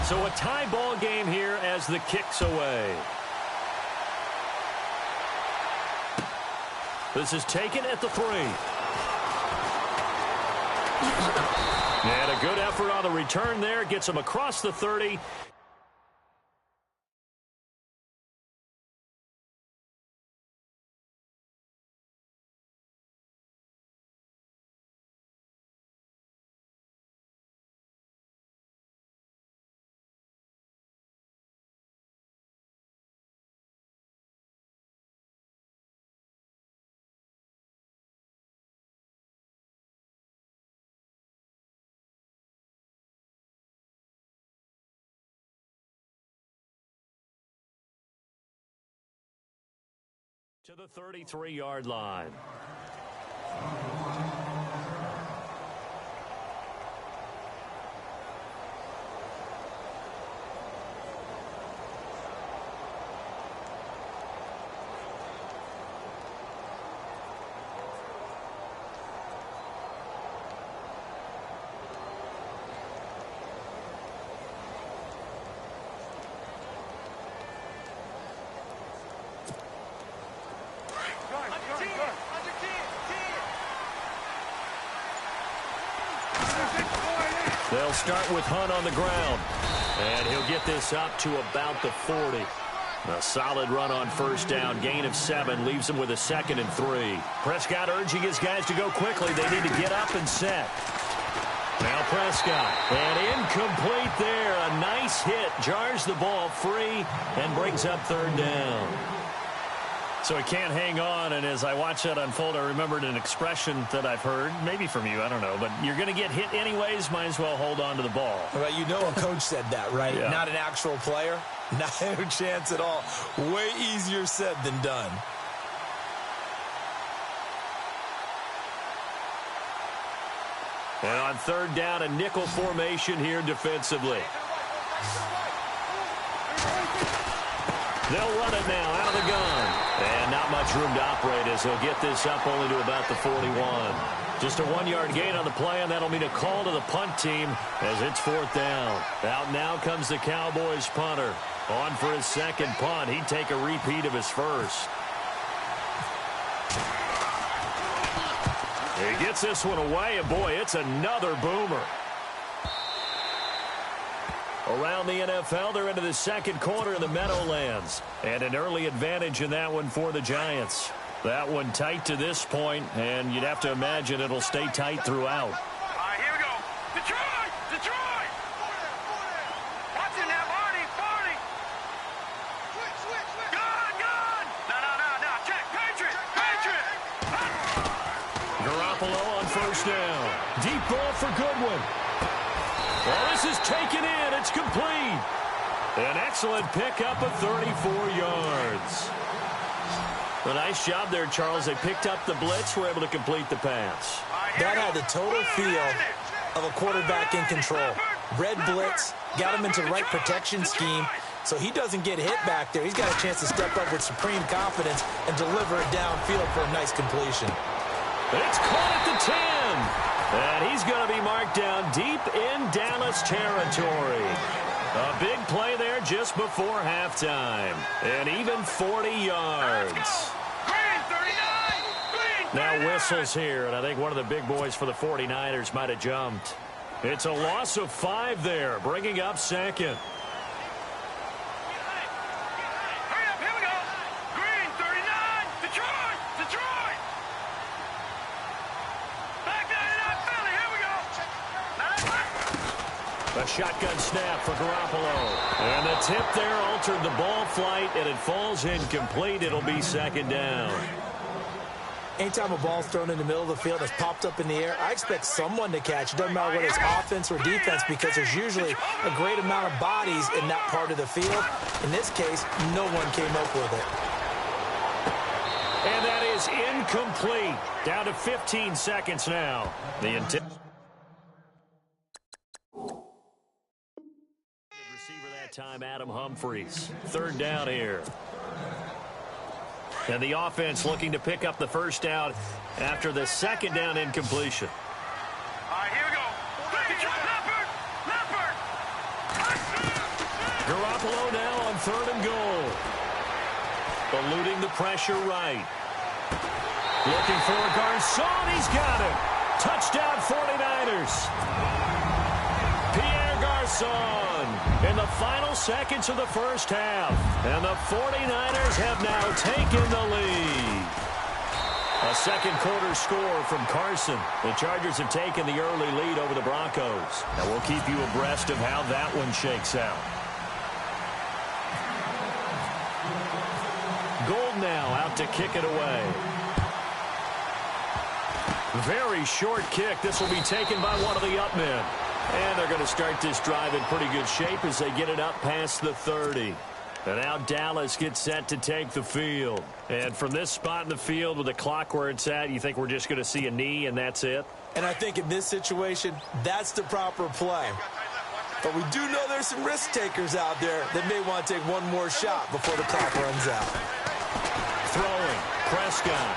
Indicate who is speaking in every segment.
Speaker 1: So a tie ball game here as the kick's away. This is taken at the 3. And a good effort on the return there. Gets him across the 30. To the 33-yard line. They'll start with Hunt on the ground. And he'll get this up to about the 40. A solid run on first down. Gain of 7 leaves him with a 2nd and 3. Prescott urging his guys to go quickly. They need to get up and set. Now Prescott. And incomplete there. A nice hit. Jars the ball free and brings up 3rd down. So he can't hang on, and as I watch that unfold, I remembered an expression that I've heard, maybe from you, I don't know, but you're going to get hit anyways, might as well hold on to the ball.
Speaker 2: Well, you know a coach said that, right?
Speaker 1: Yeah.
Speaker 2: Not an actual player. Not a chance at all. Way easier said than done.
Speaker 1: And on 3rd down, a nickel formation here defensively. They'll run it now out of the gun. And not much room to operate as he'll get this up only to about the 41. Just a 1-yard gain on the play, and that'll mean a call to the punt team as it's 4th down. Out now comes the Cowboys punter. On for his 2nd punt. He'd take a repeat of his first. He gets this one away, and boy, it's another boomer. Around the NFL, they're into the 2nd quarter in the Meadowlands. And an early advantage in that one for the Giants. That one tight to this point, and you'd have to imagine it'll stay tight throughout.
Speaker 3: All right, here we go. Detroit! Detroit! Watch it now, Barney! Barney! Switch! Gun! No. Check! Patriot!
Speaker 1: Garoppolo on first down. Deep ball for Goodwin. Well, this is taken in. It's complete. An excellent pickup of 34 yards. A nice job there, Charles. They picked up the blitz, were able to complete the pass.
Speaker 2: That had the total feel of a quarterback in control. Red blitz, got him into the right protection scheme, so he doesn't get hit back there. He's got a chance to step up with supreme confidence and deliver it downfield for a nice completion.
Speaker 1: It's caught at the 10. And he's going to be marked down deep in Dallas territory. A big play there just before halftime. And even 40 yards. Now whistles here, and I think one of the big boys for the 49ers might have jumped. It's a loss of 5 there, bringing up 2nd. A shotgun snap for Garoppolo. And the tip there altered the ball flight, and it falls incomplete. It'll be 2nd down.
Speaker 2: Anytime a ball's thrown in the middle of the field that's popped up in the air, I expect someone to catch. It doesn't matter whether it's offense or defense, because there's usually a great amount of bodies in that part of the field. In this case, no one came up with it.
Speaker 1: And that is incomplete. Down to 15 seconds now. The intent. Receiver that time, Adam Humphries. 3rd down here. And the offense looking to pick up the first down after the 2nd down incompletion.
Speaker 3: All right, here we go. Leopard!
Speaker 1: Garoppolo now on 3rd and goal. Eluding the pressure right. Looking for a Garcon. He's got it. Touchdown 49ers. Pierre Garcon in the final seconds of the first half. And the 49ers have now taken the lead. A second quarter score from Carson. The Chargers have taken the early lead over the Broncos. And we'll keep you abreast of how that one shakes out. Gold now out to kick it away. Very short kick. This will be taken by one of the up men. And they're going to start this drive in pretty good shape as they get it up past the 30. And now Dallas gets set to take the field. And from this spot in the field with the clock where it's at, you think we're just going to see a knee and that's it?
Speaker 2: And I think in this situation, that's the proper play. But we do know there's some risk takers out there that may want to take one more shot before the clock runs out.
Speaker 1: Throwing, Prescott.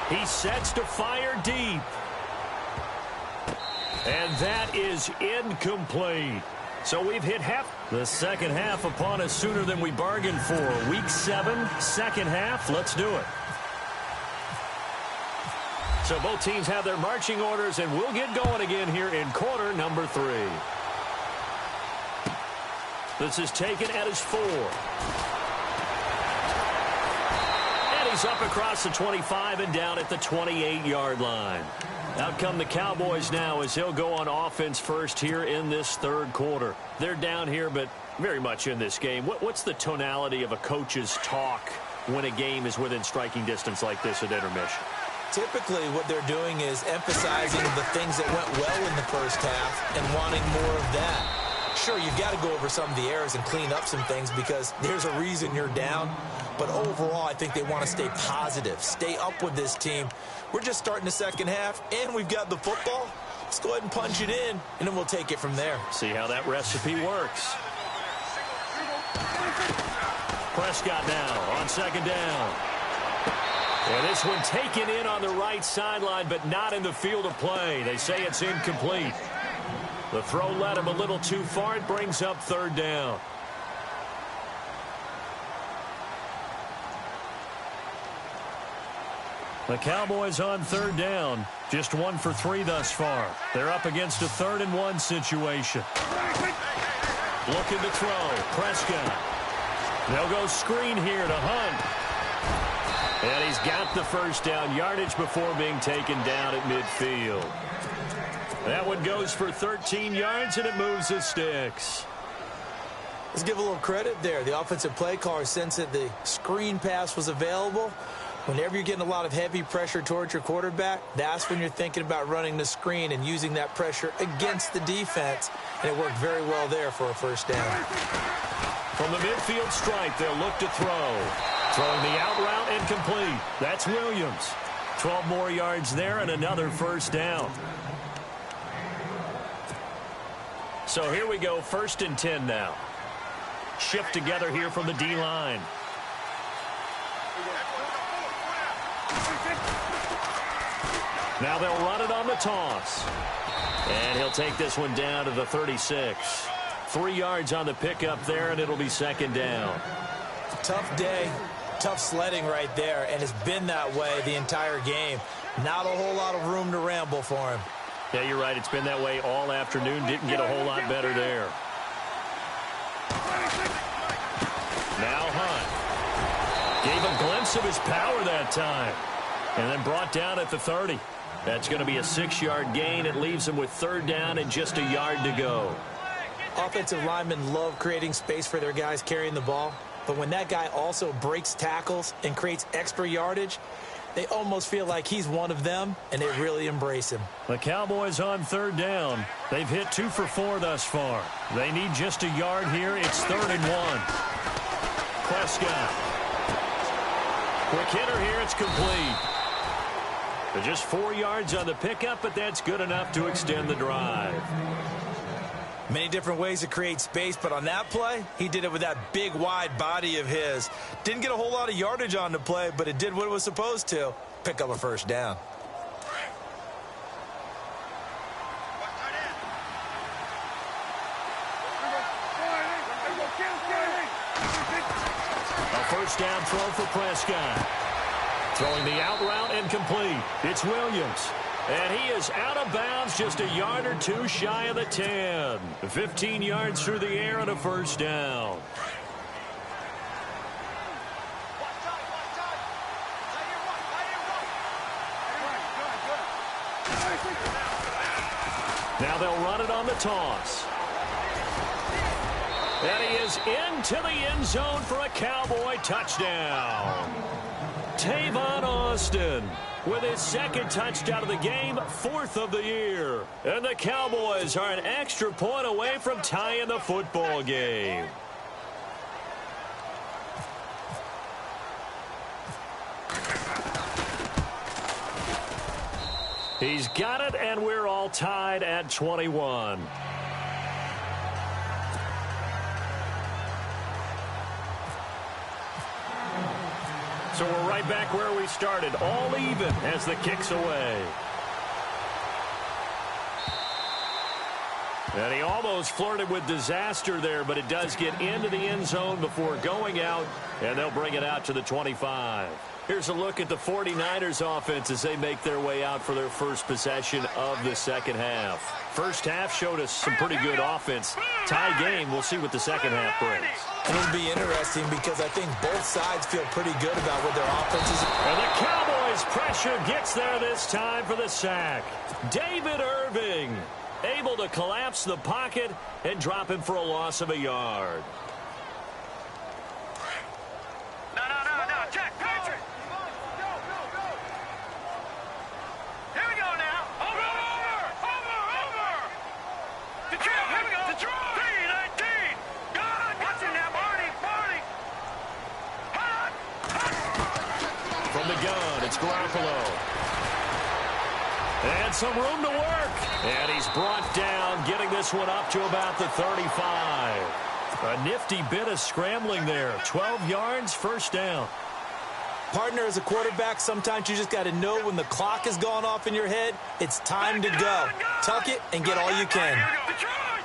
Speaker 1: He sets to fire deep. And that is incomplete. So we've hit half. The second half upon us sooner than we bargained for. Week 7, second half. Let's do it. So both teams have their marching orders, and we'll get going again here in quarter number 3. This is taken at his 4. And he's up across the 25 and down at the 28-yard line. Out come the Cowboys now as he'll go on offense first here in this third quarter. They're down here, but very much in this game. What's the tonality of a coach's talk when a game is within striking distance like this at intermission?
Speaker 2: Typically, what they're doing is emphasizing the things that went well in the first half and wanting more of that. Sure, you've got to go over some of the errors and clean up some things because there's a reason you're down. But overall, I think they want to stay positive, stay up with this team. We're just starting the second half, and we've got the football. Let's go ahead and punch it in, and then we'll take it from there.
Speaker 1: See how that recipe works. Prescott now on second down. And this one taken in on the right sideline, but not in the field of play. They say it's incomplete. The throw led him a little too far. It brings up third down. The Cowboys on third down. Just 1 for 3 thus far. They're up against a 3rd and 1 situation. Looking to throw. Prescott. They'll go screen here to Hunt. And he's got the first down yardage before being taken down at midfield. That one goes for 13 yards, and it moves the sticks.
Speaker 2: Let's give a little credit there. The offensive play caller sensed that the screen pass was available. Whenever you're getting a lot of heavy pressure towards your quarterback, that's when you're thinking about running the screen and using that pressure against the defense. And it worked very well there for a first down.
Speaker 1: From the midfield stripe, they'll look to throw. Throwing the out route and complete. That's Williams. 12 more yards there and another first down. So here we go, 1st and 10 now. Shift together here from the D-line. Now they'll run it on the toss. And he'll take this one down to the 36. 3 yards on the pickup there, and it'll be second down.
Speaker 2: Tough day, tough sledding right there, and it's been that way the entire game. Not a whole lot of room to ramble for him.
Speaker 1: Yeah, you're right. It's been that way all afternoon. Didn't get a whole lot better there. Now Hunt. Gave a glimpse of his power that time. And then brought down at the 30. That's going to be a 6-yard gain. It leaves him with third down and just a yard to go.
Speaker 2: Offensive linemen love creating space for their guys carrying the ball. But when that guy also breaks tackles and creates extra yardage, they almost feel like he's one of them, and they really embrace him.
Speaker 1: The Cowboys on third down. They've hit 2 for 4 thus far. They need just a yard here. It's 3rd and 1. Prescott. Quick hitter here. It's complete. But just 4 yards on the pickup, but that's good enough to extend the drive.
Speaker 2: Many different ways to create space, but on that play, he did it with that big, wide body of his. Didn't get a whole lot of yardage on the play, but it did what it was supposed to. Pick up a first down.
Speaker 1: First down throw for Prescott. Throwing the out route and complete. It's Williams. And he is out of bounds just a yard or two shy of the 10. 15 yards through the air and a first down. Now they'll run it on the toss. And he is into the end zone for a Cowboy touchdown. Tavon Austin with his second touchdown of the game, 4th of the year. And the Cowboys are an extra point away from tying the football game. He's got it, and we're all tied at 21. So we're right back where we started, all even as the kick's away. And he almost flirted with disaster there, but it does get into the end zone before going out, and they'll bring it out to the 25. Here's a look at the 49ers offense as they make their way out for their first possession of the second half. First half showed us some pretty good offense. Tie game, we'll see what the second half brings.
Speaker 2: And it'll be interesting because I think both sides feel pretty good about what their offense is.
Speaker 1: And the Cowboys' pressure gets there this time for the sack. David Irving able to collapse the pocket and drop him for a loss of a yard.
Speaker 3: No, Jack, Patrick. Here we go now. Over. Detroit, here we go. Detroit. 3-19. Good. Watch him now, Barney.
Speaker 1: From the gun, it's Garoppolo. And some room to work. And he's brought down, getting this one up to about the 35. A nifty bit of scrambling there. 12 yards, first down.
Speaker 2: Partner, as a quarterback, sometimes you just got to know when the clock has gone off in your head, it's time to go. Tuck it and get all you can.
Speaker 3: Detroit.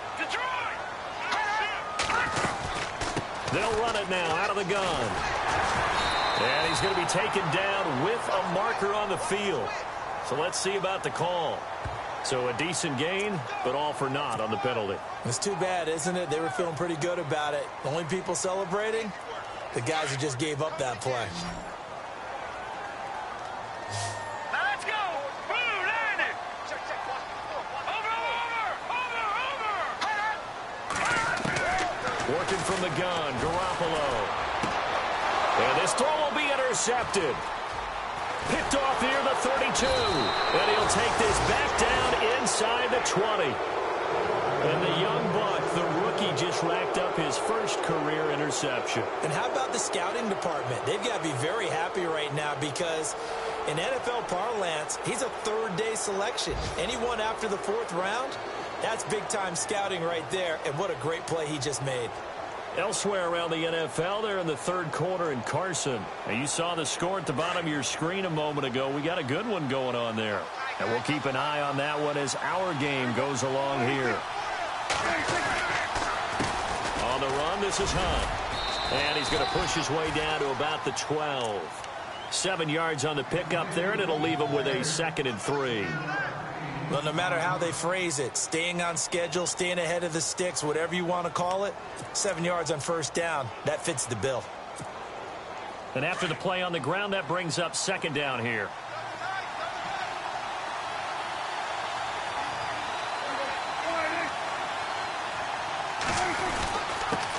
Speaker 1: They'll run it now out of the gun. And he's going to be taken down with a marker on the field. So let's see about the call. So a decent gain, but all for naught on the penalty.
Speaker 2: It's too bad, isn't it? They were feeling pretty good about it. The only people celebrating, the guys who just gave up that play.
Speaker 3: Let's go. Blue, landed. Over.
Speaker 1: Working from the gun, Garoppolo. And this throw will be intercepted. Picked off here, the 32. And he'll take this back down inside the 20. And the young buck, the rookie, just racked up his first career interception.
Speaker 2: And how about the scouting department? They've got to be very happy right now because in NFL parlance, he's a third-day selection. Anyone after the 4th round, that's big-time scouting right there. And what a great play he just made.
Speaker 1: Elsewhere around the NFL, they're in the third quarter in Carson. And you saw the score at the bottom of your screen a moment ago. We got a good one going on there. And we'll keep an eye on that one as our game goes along here. On the run, this is Hunt. And he's going to push his way down to about the 12. 7 yards on the pickup there, and it'll leave him with a 2nd and 3.
Speaker 2: Well, no matter how they phrase it, staying on schedule, staying ahead of the sticks, whatever you want to call it, 7 yards on first down, that fits the bill.
Speaker 1: And after the play on the ground, that brings up 2nd down here.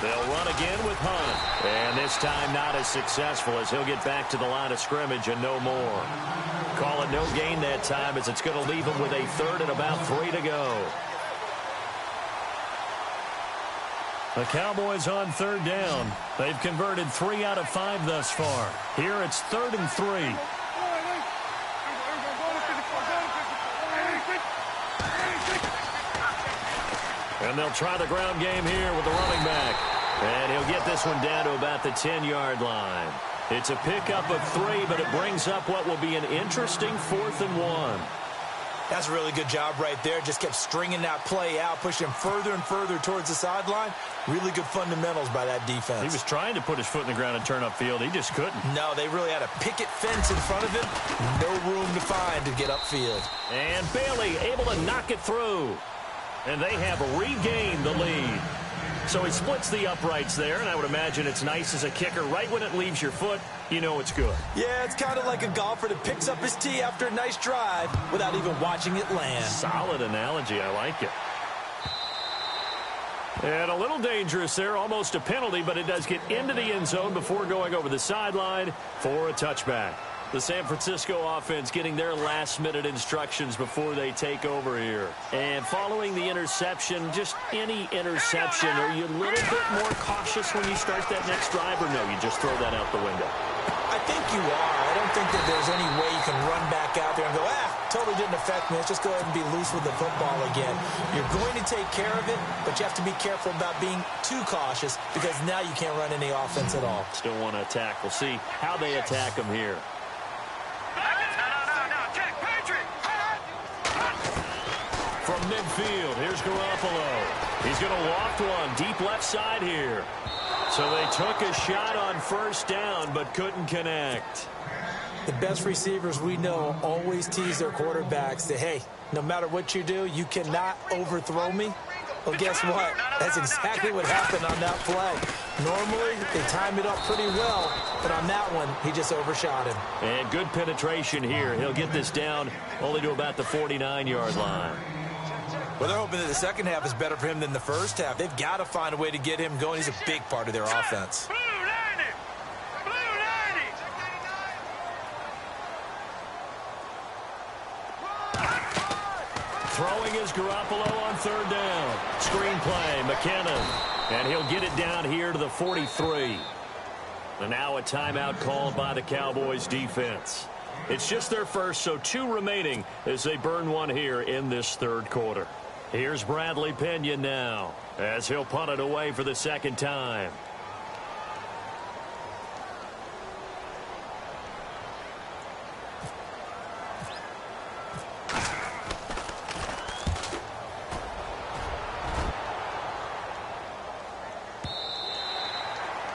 Speaker 1: They'll run again with Hunt. And this time not as successful as he'll get back to the line of scrimmage and no more. Call it no gain that time as it's going to leave him with a 3rd and about 3 to go. The Cowboys on 3rd down. They've converted 3 out of 5 thus far. Here it's 3rd and 3. And they'll try the ground game here with the running back. And he'll get this one down to about the 10-yard line. It's a pickup of 3, but it brings up what will be an interesting 4th and 1.
Speaker 2: That's a really good job right there. Just kept stringing that play out, pushing him further and further towards the sideline. Really good fundamentals by that defense.
Speaker 1: He was trying to put his foot in the ground and turn upfield. He just couldn't.
Speaker 2: No, they really had a picket fence in front of him. No room to find to get upfield.
Speaker 1: And Bailey able to knock it through. And they have regained the lead. So he splits the uprights there, and I would imagine it's nice as a kicker. Right when it leaves your foot, you know it's good.
Speaker 2: Yeah, it's kind of like a golfer that picks up his tee after a nice drive without even watching it land.
Speaker 1: Solid analogy. I like it. And a little dangerous there, almost a penalty, but it does get into the end zone before going over the sideline for a touchback. The San Francisco offense getting their last-minute instructions before they take over here. And following the interception, just any interception, are you a little bit more cautious when you start that next drive, or no, you just throw that out the window?
Speaker 2: I think you are. I don't think that there's any way you can run back out there and go, totally didn't affect me. Let's just go ahead and be loose with the football again. You're going to take care of it, but you have to be careful about being too cautious because now you can't run any offense at all.
Speaker 1: Still want to attack. We'll see how they attack them here. From midfield, here's Garoppolo. He's going to loft one deep left side here. So they took a shot on first down, but couldn't connect.
Speaker 2: The best receivers we know always tease their quarterbacks that, hey, no matter what you do, you cannot overthrow me. Well, guess what? That's exactly what happened on that play. Normally, they time it up pretty well, but on that one, he just overshot him.
Speaker 1: And good penetration here. He'll get this down only to about the 49-yard line.
Speaker 2: Well, they're hoping that the second half is better for him than the first half. They've got to find a way to get him going. He's a big part of their offense.
Speaker 1: Throwing is Garoppolo on third down. Screen play, McKinnon. And he'll get it down here to the 43. And now a timeout called by the Cowboys defense. It's just their first, so 2 remaining as they burn one here in this third quarter. Here's Bradley Pinion now as he'll punt it away for the second time.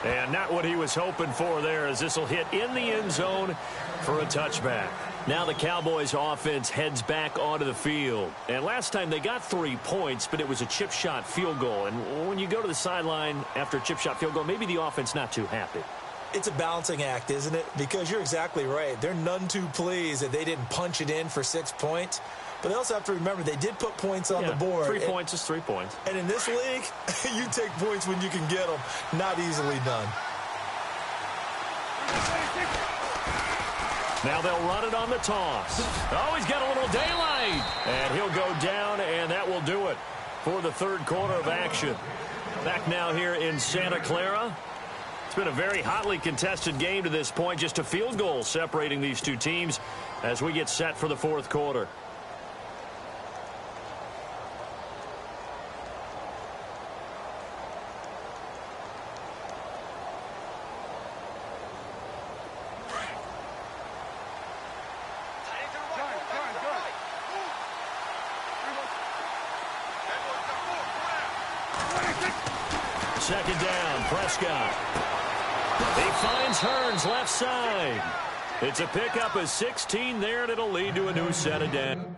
Speaker 1: And not what he was hoping for there, as this will hit in the end zone for a touchback. Now the Cowboys offense heads back onto the field. And last time they got 3 points, but it was a chip shot field goal. And when you go to the sideline after a chip shot field goal, maybe the offense not too happy.
Speaker 2: It's a balancing act, isn't it? Because you're exactly right. They're none too pleased that they didn't punch it in for 6 points. But they also have to remember they did put points on the board.
Speaker 1: 3 points is 3 points.
Speaker 2: And in this league, you take points when you can get them. Not easily done.
Speaker 1: Now they'll run it on the toss. Oh, he's got a little daylight. And he'll go down, and that will do it for the third quarter of action. Back now here in Santa Clara. It's been a very hotly contested game to this point. Just a field goal separating these two teams as we get set for the fourth quarter. Second down, Prescott. He finds Hearns left side. It's a pickup of 16 there, and it'll lead to a new set of downs.